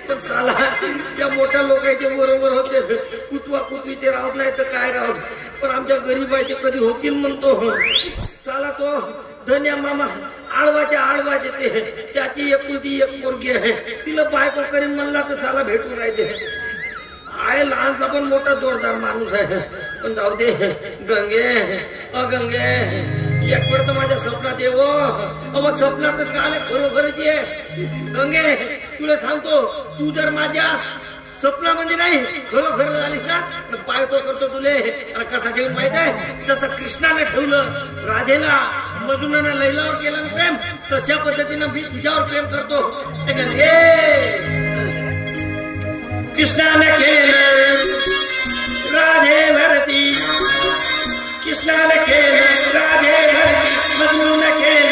पण साला त्या मोठ्या लोकांच्या बरोबर होते कुतवा कुतवी ते राहत नाही तर काय राहत, पण आमच्या गरीबाचे कधी होतील म्हणतो. साला तो धन्या मामा आळवाचे ते त्याची एकुलती एक पोरगी आहे, तिला बायको करीन म्हणला तर साला भेटून राहते. आहे लहानसा पण मोठा जोरदार माणूस आहे, पण जाऊ दे. गंगे एक वेळ तर माझ्या स्वप्नात येव, मग स्वप्नातच का आले खरोखरच ये. गंगे तुला सांगतो, तू जर माझ्या स्वप्नामध्ये नाही खरोखर झालीस ना बायको करतो तुले. कसा ठेवून माहित आहे, जसं कृष्णाने ठेवलं राधेला, मजनूने लैलावर केलं ना प्रेम, तशा पद्धतीनं मी तुझ्यावर प्रेम करतो. कृष्णाने केलं राधे भरती, कृष्णाने केलं राधे भरती, मजनूने केलं